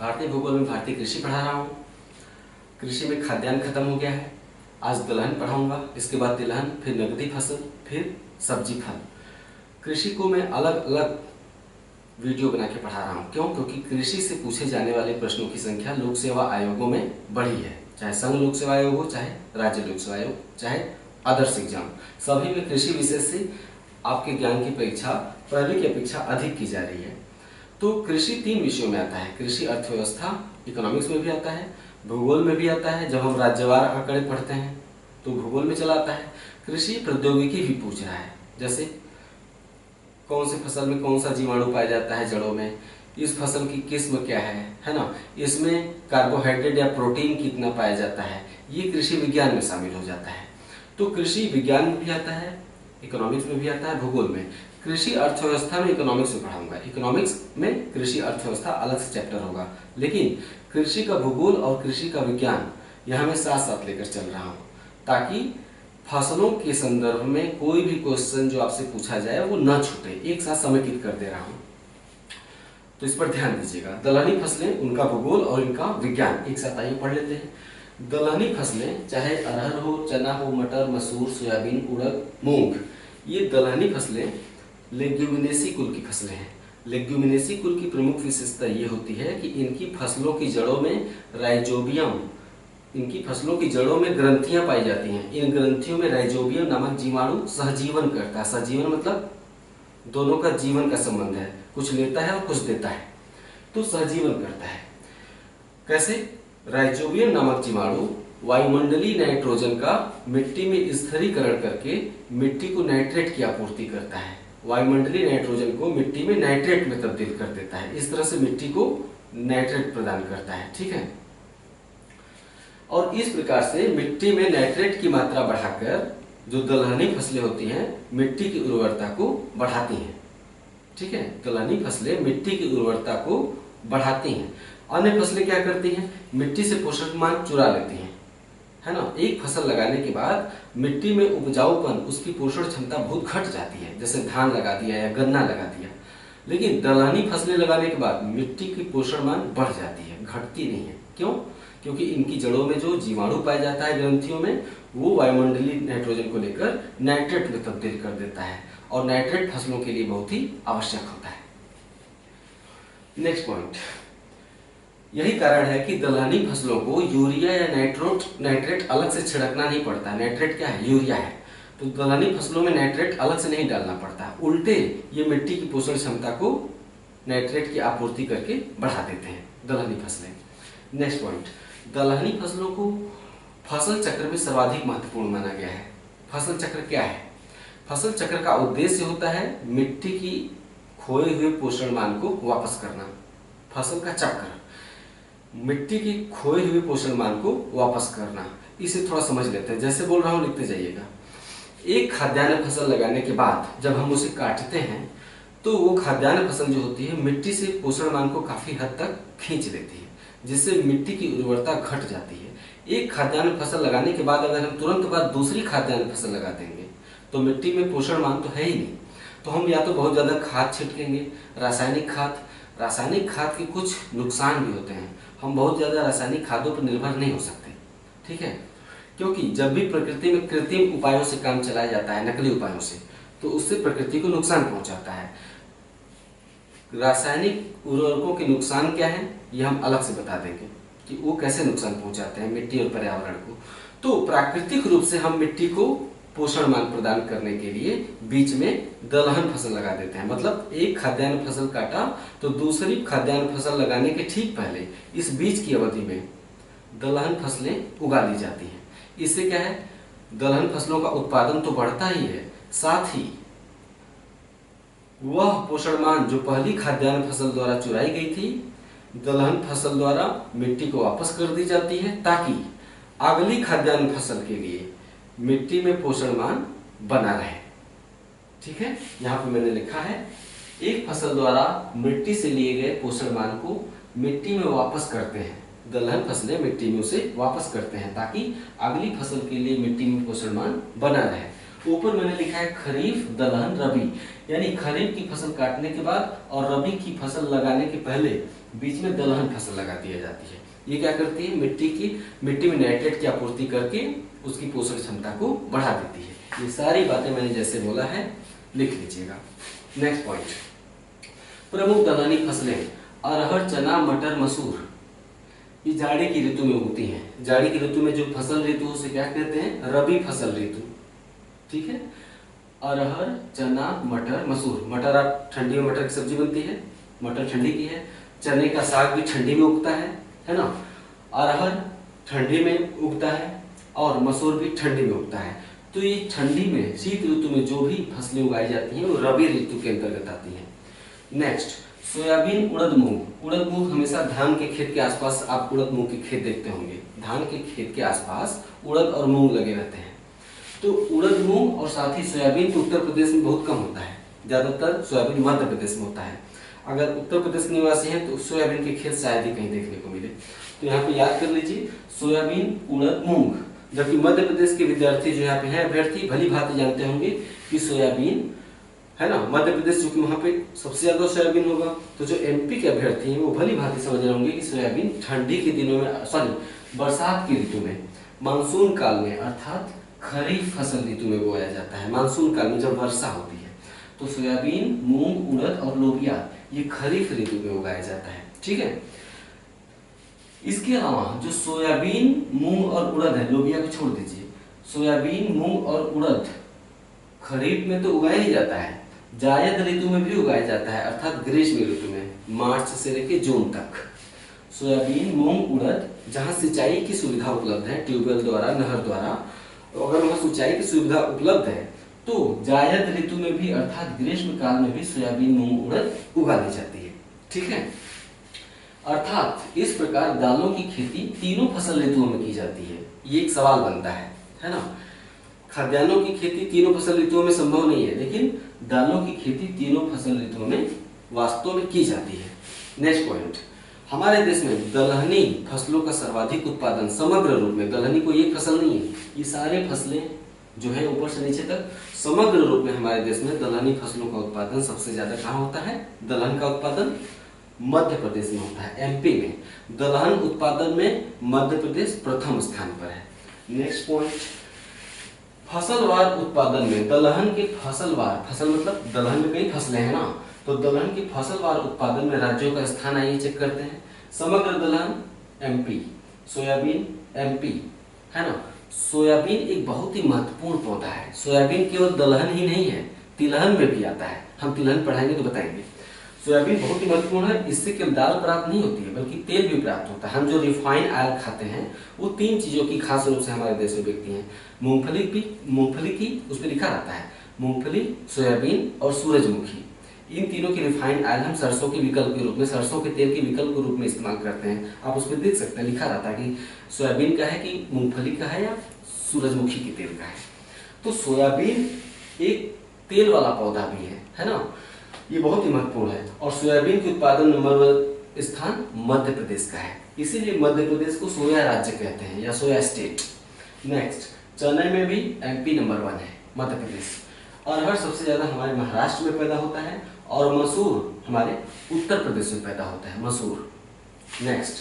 भारतीय भूगोल में भारतीय कृषि पढ़ा रहा हूँ। कृषि में खाद्यान्न खत्म हो गया है, आज दलहन पढ़ाऊंगा, इसके बाद तिलहन, फिर नकदी फसल, फिर सब्जी फल। कृषि को मैं अलग अलग वीडियो बना के पढ़ा रहा हूँ। क्यों? क्योंकि कृषि से पूछे जाने वाले प्रश्नों की संख्या लोक सेवा आयोगों में बढ़ी है, चाहे संघ लोक सेवा आयोग हो, चाहे राज्य लोक सेवा आयोग, चाहे आदर्श एग्जाम, सभी में कृषि विषय से आपके ज्ञान की परीक्षा पहले की अपेक्षा अधिक की जा रही है। तो कृषि 3 विषयों में आता है। कृषि अर्थव्यवस्था इकोनॉमिक्स में भी आता है, भूगोल में भी आता है। जब हम राज्यवार आंकड़े पढ़ते हैं तो भूगोल में चला आता है। कृषि प्रौद्योगिकी भी पूछ रहा है, जैसे कौन सी फसल में कौन सा जीवाणु पाया जाता है जड़ों में, इस फसल की किस्म क्या है ना, इसमें कार्बोहाइड्रेट या प्रोटीन कितना पाया जाता है, ये कृषि विज्ञान में शामिल हो जाता है। तो कृषि विज्ञान में भी आता है, इकोनॉमिक्स में भी आता है, भूगोल में। कृषि अर्थव्यवस्था में इकोनॉमिक्स में पढ़ाऊंगा। इकोनॉमिक्स में कृषि अर्थव्यवस्था अलग से चैप्टर होगा, लेकिन कृषि का भूगोल और कृषि का विज्ञान यह मैं साथ साथ लेकर चल रहा हूँ, ताकि फसलों के संदर्भ में कोई भी क्वेश्चन जो आपसे पूछा जाए वो न छूटे। एक साथ समेकित कर दे रहा हूँ, तो इस पर ध्यान दीजिएगा। दलहनी फसलें, उनका भूगोल और इनका विज्ञान एक साथ आइए पढ़ लेते हैं। दलहनी फसलें चाहे अरहर हो, चना हो, मटर, मसूर, सोयाबीन, उड़द, मूंग, ये दलहनी फसलें लेग्यूमिनेसी कुल की फसलें हैं। लेग्यूमिनेसी कुल की प्रमुख विशेषता ये होती है कि इनकी फसलों की जड़ों में राइजोबियम, इनकी फसलों की जड़ों में ग्रंथियां पाई जाती हैं। इन ग्रंथियों में राइजोबियम नामक जीवाणु सहजीवन करता है। सहजीवन मतलब दोनों का जीवन का संबंध है, कुछ लेता है और कुछ देता है, तो सहजीवन करता है। कैसे? राइजोबियम नामक जीवाणु वायुमंडलीय नाइट्रोजन का मिट्टी में स्थिरीकरण करके मिट्टी को नाइट्रेट की आपूर्ति करता है। वायुमंडलीय नाइट्रोजन को मिट्टी में नाइट्रेट में तब्दील कर देता है। इस तरह से मिट्टी को नाइट्रेट प्रदान करता है, ठीक है। और इस प्रकार से मिट्टी में नाइट्रेट की मात्रा बढ़ाकर जो दलहनी फसलें होती हैं मिट्टी की उर्वरता को बढ़ाती हैं, ठीक है। दलहनी फसलें मिट्टी की उर्वरता को बढ़ाती हैं। अन्य फसलें क्या करती हैं? मिट्टी से पोषक मान चुरा लेती हैं, है ना। एक फसल लगाने के बाद मिट्टी में उपजाऊपन, उसकी पोषण क्षमता बहुत घट जाती है, जैसे धान लगा दिया या गन्ना लगा दिया। लेकिन दलहनी फसलें लगाने के बाद मिट्टी की पोषण मान बढ़ जाती है, घटती नहीं है। क्यों? क्योंकि इनकी जड़ों में जो जीवाणु पाया जाता है ग्रंथियों में, वो वायुमंडलीय नाइट्रोजन को लेकर नाइट्रेट में तब्दील कर देता है, और नाइट्रेट फसलों के लिए बहुत ही आवश्यक होता है। नेक्स्ट पॉइंट, यही कारण है कि दलहनी फसलों को यूरिया या नाइट्रेट अलग से छिड़कना नहीं पड़ता। नाइट्रेट क्या है? यूरिया है। तो दलहनी फसलों में नाइट्रेट अलग से नहीं डालना पड़ता, उल्टे ये मिट्टी की पोषण क्षमता को नाइट्रेट की आपूर्ति करके बढ़ा देते हैं दलहनी फसलें। नेक्स्ट पॉइंट, दलहनी फसलों को फसल चक्र में सर्वाधिक महत्वपूर्ण माना गया है। फसल चक्र क्या है? फसल चक्र का उद्देश्य होता है मिट्टी की खोए हुए पोषण मान को वापस करना। फसल का चक्र मिट्टी की खोए हुए पोषण मान को वापस करना। इसे थोड़ा समझ लेते हैं, जैसे बोल रहा हूं लिखते जाइएगा। एक खाद्यान्न फसल लगाने के बाद जब हम उसे काटते हैं तो वो खाद्यान्न फसल जो होती है मिट्टी से पोषण मान को काफी हद तक खींच लेती है, जिससे मिट्टी की उर्वरता घट जाती है। एक खाद्यान्न फसल लगाने के बाद अगर हम तुरंत बाद दूसरी खाद्यान्न फसल लगा देंगे तो मिट्टी में पोषण मान तो है ही नहीं। तो हम या तो बहुत ज्यादा खाद छिड़केंगे, रासायनिक खाद के कुछ नुकसान भी होते हैं। हम बहुत ज्यादा रासायनिक खादों पर निर्भर नहीं हो सकते, ठीक है। क्योंकि जब भी प्रकृति में कृत्रिम उपायों से काम चलाया जाता है, नकली उपायों से, तो उससे प्रकृति को नुकसान पहुंचाता है। रासायनिक उर्वरकों के नुकसान क्या है ये हम अलग से बता देंगे कि वो कैसे नुकसान पहुंचाते हैं मिट्टी और पर्यावरण को। तो प्राकृतिक रूप से हम मिट्टी को पोषण मान प्रदान करने के लिए बीच में दलहन फसल लगा देते हैं। मतलब एक खाद्यान्न फसल काटा तो दूसरी खाद्यान्न फसल लगाने के ठीक पहले इस बीच की अवधि में दलहन फसलें उगा ली जाती हैं। इससे क्या है, दलहन फसलों का उत्पादन तो बढ़ता ही है, साथ ही वह पोषण मान जो पहली खाद्यान्न फसल द्वारा चुराई गई थी दलहन फसल द्वारा मिट्टी को वापस कर दी जाती है, ताकि अगली खाद्यान्न फसल के लिए मिट्टी में पोषण मान बना रहे, ठीक है। यहाँ पे मैंने लिखा है एक फसल द्वारा मिट्टी से लिए गए पोषण मान को मिट्टी में वापस करते हैं, दलहन फसलें मिट्टी में उसे वापस करते हैं ताकि अगली फसल के लिए मिट्टी में पोषण मान बना रहे। ऊपर मैंने लिखा है खरीफ, दलहन, रबी, यानी खरीफ की फसल काटने के बाद और रबी की फसल लगाने के पहले बीच में दलहन फसल लगा दिया जाती है। ये क्या करती है, मिट्टी में नाइट्रेट की आपूर्ति करके उसकी पोषण क्षमता को बढ़ा देती है। ये सारी बातें मैंने जैसे बोला है लिख लीजिएगा। नेक्स्ट पॉइंट, प्रमुख दलहनी फसलें अरहर, चना, मटर, मसूर, ये जाड़े की ऋतु में उगती हैं। जाड़े की ऋतु में जो फसल ऋतु उसे क्या कहते हैं, रबी फसल ऋतु। ठीक है, अरहर, चना, मटर, मसूर। मटर आप ठंडी में मटर की सब्जी बनती है, मटर ठंडी की है। चने का साग भी ठंडी में उगता है ना। अरहर ठंडी में उगता है और मसूर भी ठंडी में उगता है। तो ये ठंडी में, शीत ऋतु में जो भी फसलें उगाई जाती हैं वो रबी ऋतु के अंतर्गत आती हैं। नेक्स्ट, सोयाबीन, उड़द, मूंग। उड़द मूंग हमेशा धान के खेत के आसपास आप उड़द मूंग के खेत देखते होंगे। धान के खेत के आसपास उड़द और मूंग लगे रहते हैं। तो उड़द, मूंग और साथ ही सोयाबीन तो उत्तर प्रदेश में बहुत कम होता है, ज्यादातर सोयाबीन मध्य प्रदेश में होता है। अगर उत्तर प्रदेश के निवासी हैं तो सोयाबीन के खेत शायद ही कहीं देखने को मिले। तो यहाँ पे याद कर लीजिए, सोयाबीन, उड़द, मूंग। जबकि मध्य प्रदेश के विद्यार्थी जो यहाँ पे हैं अभ्यर्थी भली भांति जानते होंगे कि सोयाबीन है ना, मध्य प्रदेश चूंकि वहाँ पे सबसे ज्यादा सोयाबीन होगा, तो जो एमपी के अभ्यर्थी हैं वो भली भांति समझ रहे होंगे कि सोयाबीन ठंडी के दिनों में, सॉरी बरसात की ऋतु में, मानसून काल में अर्थात खरीफ फसल ऋतु में बोया जाता है। मानसून काल में जब वर्षा होती है तो सोयाबीन, मूंग, उड़द और लोबिया ये खरीफ ऋतु में उगाया जाता है। ठीक है, इसके अलावा जो सोयाबीन, मूंग और उड़द है, लोबिया को छोड़ दीजिए, सोयाबीन, मूंग और उड़द खरीफ में तो उगाया ही जाता है, जायद ऋतु में भी उगाया जाता है अर्थात ग्रीष्म ऋतु में, मार्च से लेकर जून तक। सोयाबीन, मूंग, उड़द जहां सिंचाई की सुविधा उपलब्ध है, ट्यूबवेल द्वारा, नहर द्वारा, अगर वहां सिंचाई की सुविधा उपलब्ध है तो जायद ऋतु में भी अर्थात ग्रीष्म काल में भी सोयाबीन, मूंग, उड़द उगा दी जाती है। ठीक है, अर्थात इस प्रकार दालों की खेती तीनों फसल ऋतुओं में की जाती है। ये एक सवाल बनता है ना। खाद्यान्नों की खेती तीनों फसल ऋतुओं में संभव नहीं है, लेकिन दालों की खेती तीनों फसल ऋतुओं में वास्तव में की जाती है। नेक्स्ट पॉइंट, हमारे देश में दलहनी फसलों का सर्वाधिक उत्पादन समग्र रूप में, दलहनी कोई एक फसल नहीं है, ये सारे फसलें जो है ऊपर से नीचे तक समग्र रूप में हमारे देश में दलहनी फसलों का उत्पादन सबसे ज्यादा कहाँ होता है, दलहन का उत्पादन मध्य प्रदेश में होता है, एमपी में। दलहन उत्पादन में मध्य प्रदेश प्रथम स्थान पर है। नेक्स्ट पॉइंट, फसलवार उत्पादन में दलहन के फसलवार, फसल मतलब दलहन में कई फसलें हैं ना, तो दलहन की फसलवार उत्पादन में राज्यों का स्थान आइए चेक करते हैं। समग्र दलहन एमपी, सोयाबीन एमपी, है ना। सोयाबीन एक बहुत ही महत्वपूर्ण पौधा है। सोयाबीन केवल दलहन ही नहीं है, तिलहन में भी आता है। हम तिलहन पढ़ाएंगे तो बताएंगे। सोयाबीन बहुत ही महत्वपूर्ण है, इससे केवल दाल प्राप्त नहीं होती है बल्कि तेल भी प्राप्त होता है। हम जो रिफाइंड ऑयल खाते हैं वो तीन चीजों की खास रूप से हमारे देश में बिकती हैं। मूंगफली की उस पर लिखा रहता है, मूंगफली, सोयाबीन और सूरजमुखी। इन तीनों की रिफाइंड ऑयल हम सरसों के विकल्प के रूप में, सरसों के तेल के विकल्प के रूप में इस्तेमाल करते हैं। आप उस पर देख सकते हैं, लिखा रहता है कि सोयाबीन का है कि मूंगफली का है या सूरजमुखी के तेल का है। तो सोयाबीन एक तेल वाला पौधा भी है ना, ये बहुत ही महत्वपूर्ण है। और सोयाबीन के उत्पादन नंबर 1 स्थान मध्य प्रदेश का है, इसीलिए मध्य प्रदेश को सोया राज्य कहते हैं या सोया स्टेट। नेक्स्ट, चने में भी एमपी नंबर 1 है, मध्य प्रदेश। अरहर सबसे ज्यादा हमारे महाराष्ट्र में पैदा होता है और मसूर हमारे उत्तर प्रदेश में पैदा होता है, मसूर। नेक्स्ट,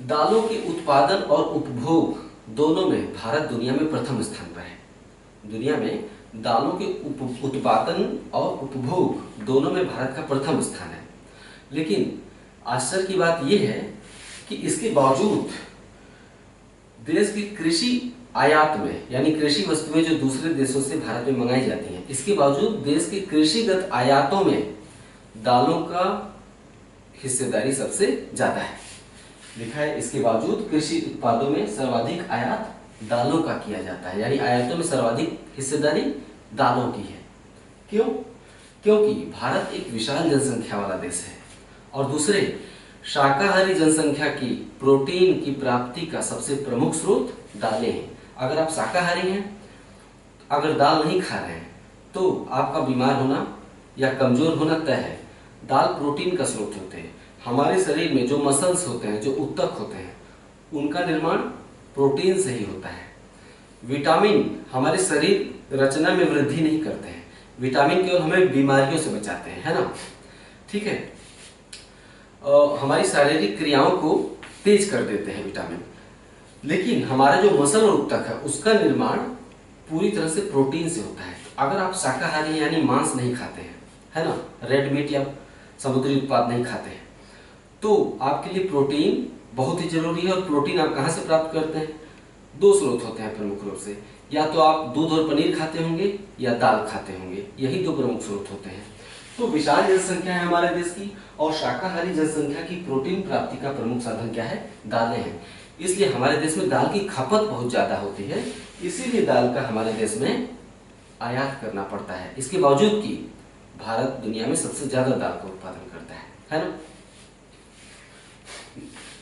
दालों के उत्पादन और उपभोग दोनों में भारत दुनिया में प्रथम स्थान पर है। दुनिया में दालों के उत्पादन और उपभोग दोनों में भारत का प्रथम स्थान है। लेकिन आश्चर्य की बात यह है कि इसके बावजूद देश की कृषि आयात में, यानी कृषि वस्तुएं जो दूसरे देशों से भारत में मंगाई जाती हैं, इसके बावजूद देश के कृषिगत आयातों में दालों का हिस्सेदारी सबसे ज्यादा है। लिखा है इसके बावजूद कृषि उत्पादों में सर्वाधिक आयात दालों का किया जाता है, यानी आयातों में सर्वाधिक हिस्सेदारी दालों की है। क्यों? क्योंकि भारत एक विशाल जनसंख्या वाला देश है और दूसरे शाकाहारी जनसंख्या की प्रोटीन की प्राप्ति का सबसे प्रमुख स्रोत दालें हैं। अगर आप शाकाहारी हैं, अगर दाल नहीं खा रहे हैं तो आपका बीमार होना या कमजोर होना तय है। दाल प्रोटीन का स्रोत होते हैं। हमारे शरीर में जो मसल्स होते हैं, जो ऊतक होते हैं, उनका निर्माण प्रोटीन से ही होता है। विटामिन हमारे शरीर रचना में वृद्धि नहीं करते हैं, विटामिन केवल हमें बीमारियों से बचाते हैं, है ना। ठीक है, हमारी शारीरिक क्रियाओं को तेज कर देते हैं विटामिन। लेकिन हमारा जो मसल और ऊतक है उसका निर्माण पूरी तरह से प्रोटीन से होता है। अगर आप शाकाहारी यानी मांस नहीं खाते हैं, है ना, रेड मीट या समुद्री उत्पाद नहीं खाते हैं, तो आपके लिए प्रोटीन बहुत ही जरूरी है। और प्रोटीन आप कहाँ से प्राप्त करते हैं? दो स्रोत होते हैं प्रमुख रूप से, या तो आप दूध और पनीर खाते होंगे या दाल खाते होंगे, यही दो प्रमुख स्रोत होते हैं। तो विशाल जनसंख्या है हमारे देश की, और शाकाहारी जनसंख्या की प्रोटीन प्राप्ति का प्रमुख साधन क्या है? दालें हैं। इसलिए हमारे देश में दाल की खपत बहुत ज्यादा होती है, इसीलिए दाल का हमारे देश में आयात करना पड़ता है। इसके बावजूद कि भारत दुनिया में सबसे ज्यादा दाल का उत्पादन करता है ना।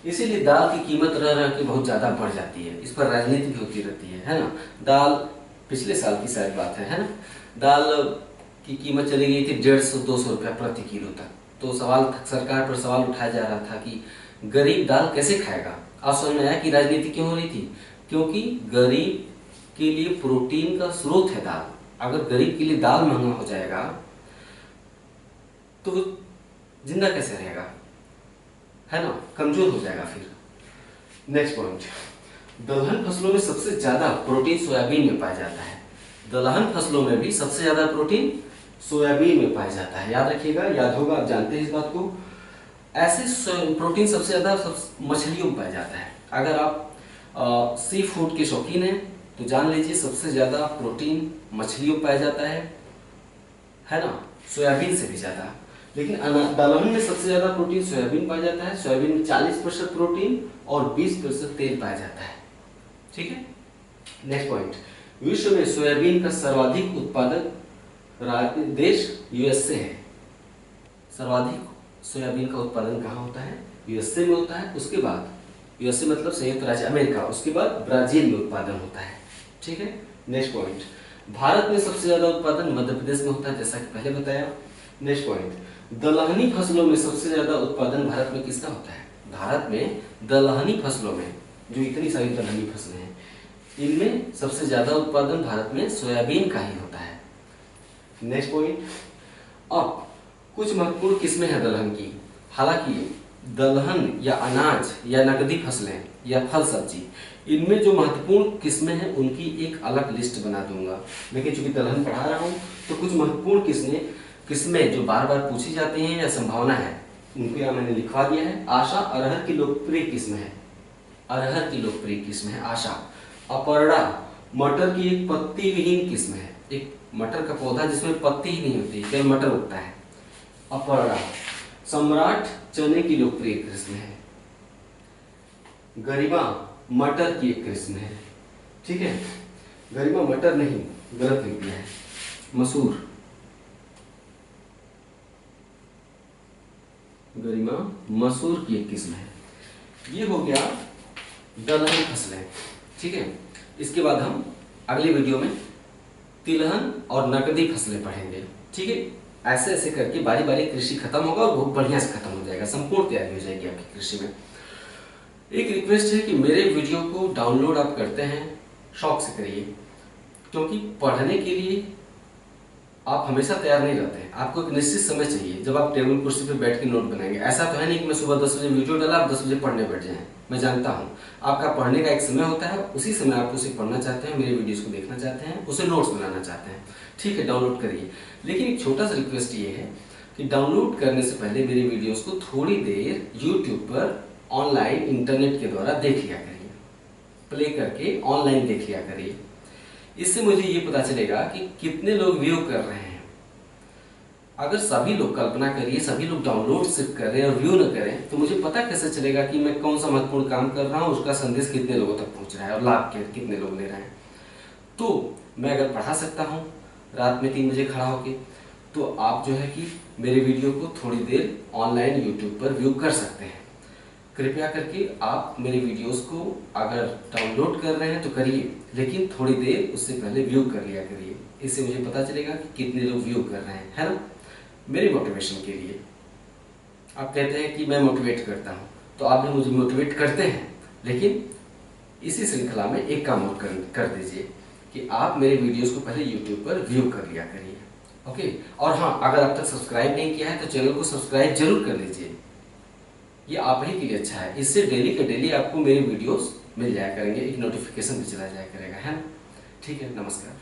इसीलिए दाल की कीमत रह रह के बहुत ज्यादा बढ़ जाती है, इस पर राजनीति भी होती रहती है ना। दाल पिछले साल की शायद बात है ना, दाल की कीमत चली गई थी 150-200 रुपया प्रति किलो तक। तो सवाल सरकार पर सवाल उठाया जा रहा था कि गरीब दाल कैसे खाएगा। अब समझ में आया कि राजनीति क्यों हो रही थी, क्योंकि गरीब के लिए प्रोटीन का स्रोत है दाल। अगर गरीब के लिए दाल महंगा हो जाएगा तो जिंदा कैसे रहेगा, है ना, कमजोर हो जाएगा फिर। नेक्स्ट पॉइंट, दलहन फसलों में सबसे ज्यादा प्रोटीन सोयाबीन में पाया जाता है। दलहन फसलों में भी सबसे ज्यादा प्रोटीन सोयाबीन में पाया जाता है। याद रखिएगा, याद होगा, आप जानते हैं इस बात को। ऐसे प्रोटीन सबसे ज्यादा मछलियों में पाया जाता है। अगर आप सी फूड के शौकीन हैं तो जान लीजिए सबसे ज्यादा प्रोटीन मछलियों में पाया जाता है ना, सोयाबीन से भी ज्यादा। लेकिन दलहन में सबसे ज्यादा प्रोटीन सोयाबीन पाया जाता है। सोयाबीन में 40% प्रोटीन और 20% तेल पाया जाता है। ठीक है, नेक्स्ट पॉइंट, विश्व में सोयाबीन का सर्वाधिक उत्पादक देश यूएसए है। सर्वाधिक सोयाबीन का उत्पादन कहाँ होता है? यूएसए में होता है। उसके बाद यूएसए मतलब संयुक्त राज्य अमेरिका, उसके बाद ब्राजील में उत्पादन होता है। ठीक है, नेक्स्ट पॉइंट, भारत में सबसे ज्यादा उत्पादन मध्य प्रदेश में होता है, जैसा कि पहले बताया। नेक्स्ट पॉइंट, दलहनी फसलों में सबसे ज्यादा उत्पादन भारत में किसका होता है? भारत में दलहनी फसलों में, जो इतनी सारी दलहनी फसलें हैं, इनमें सबसे ज्यादा उत्पादन भारत में सोयाबीन का ही होता है। नेक्स्ट पॉइंट, अब कुछ महत्वपूर्ण किस्में हैं दलहन की। हालांकि दलहन या अनाज या नकदी फसलें या फल सब्जी, इनमें जो महत्वपूर्ण किस्में हैं उनकी एक अलग लिस्ट बना दूंगा। लेकिन चूंकि दलहन पढ़ा रहा हूँ तो कुछ महत्वपूर्ण किस्में जो बार बार पूछी जाती हैं या संभावना है, उनको यहाँ मैंने लिखवा दिया है। आशा अरहर की लोकप्रिय किस्म है, अरहर की लोकप्रिय किस्म है आशा। अपर्णा मटर की एक पत्ती विहीन किस्म है, एक मटर का पौधा जिसमें पत्ती ही नहीं होती, केवल मटर उगता है, अपर्णा। सम्राट चने की लोकप्रिय किस्म है। गरिमा मटर की एक किस्म है। ठीक है, गरिमा मटर नहीं, गलत लिख दिया है, मसूर। गरिमा मसूर की एक किस्म है। ये हो गया दलहनी फसलें। ठीक है, इसके बाद हम अगले वीडियो में तिलहन और नकदी फसलें पढ़ेंगे। ठीक है, ऐसे ऐसे करके बारी बारी कृषि खत्म होगा और बहुत बढ़िया से खत्म हो जाएगा, संपूर्ण तैयारी हो जाएगी आपकी कृषि में। एक रिक्वेस्ट है कि मेरे वीडियो को डाउनलोड आप करते हैं, शौक से करिए, क्योंकि पढ़ने के लिए आप हमेशा तैयार नहीं रहते हैं। आपको एक निश्चित समय चाहिए जब आप टेबल कुर्सी पर बैठ के नोट बनाएंगे। ऐसा तो है नहीं कि मैं सुबह 10 बजे वीडियो डाला, आप 10 बजे पढ़ने बैठ जाएं। मैं जानता हूँ आपका पढ़ने का एक समय होता है, उसी समय आप उसे पढ़ना चाहते हैं, मेरे वीडियोस को देखना चाहते हैं, उसे नोट्स बनाना चाहते हैं। ठीक है, डाउनलोड करिए। लेकिन एक छोटा सा रिक्वेस्ट ये है कि डाउनलोड करने से पहले मेरे वीडियोस को थोड़ी देर यूट्यूब पर ऑनलाइन इंटरनेट के द्वारा देख लिया करिए, प्ले करके ऑनलाइन देख लिया करिए। इससे मुझे ये पता चलेगा कि कितने लोग व्यू कर रहे हैं। अगर सभी लोग, कल्पना करिए, सभी लोग डाउनलोड सिर्फ कर रहे हैं और व्यू न करें, तो मुझे पता कैसे चलेगा कि मैं कौन सा महत्वपूर्ण काम कर रहा हूँ, उसका संदेश कितने लोगों तक पहुंच रहा है और लाभ कितने लोग ले रहे हैं। तो मैं अगर पढ़ा सकता हूँ रात में 3 बजे खड़ा होके, तो आप जो है कि मेरे वीडियो को थोड़ी देर ऑनलाइन यूट्यूब पर व्यू कर सकते हैं। कृपया करके आप मेरे वीडियोस को अगर डाउनलोड कर रहे हैं तो करिए, लेकिन थोड़ी देर उससे पहले व्यू कर लिया करिए। इससे मुझे पता चलेगा कि कितने लोग व्यू कर रहे हैं, है ना, मेरे मोटिवेशन के लिए। आप कहते हैं कि मैं मोटिवेट करता हूँ, तो आप भी मुझे मोटिवेट करते हैं, लेकिन इसी श्रृंखला में एक काम और कर दीजिए कि आप मेरे वीडियोस को पहले यूट्यूब पर व्यू कर लिया करिए। ओके, और हाँ, अगर अब तक सब्सक्राइब नहीं किया है तो चैनल को सब्सक्राइब जरूर कर लीजिए, ये आप ही के लिए अच्छा है। इससे डेली के डेली आपको मेरे वीडियोस मिल जाया करेंगे, एक नोटिफिकेशन भी चला जाया करेगा, है ना। ठीक है, नमस्कार।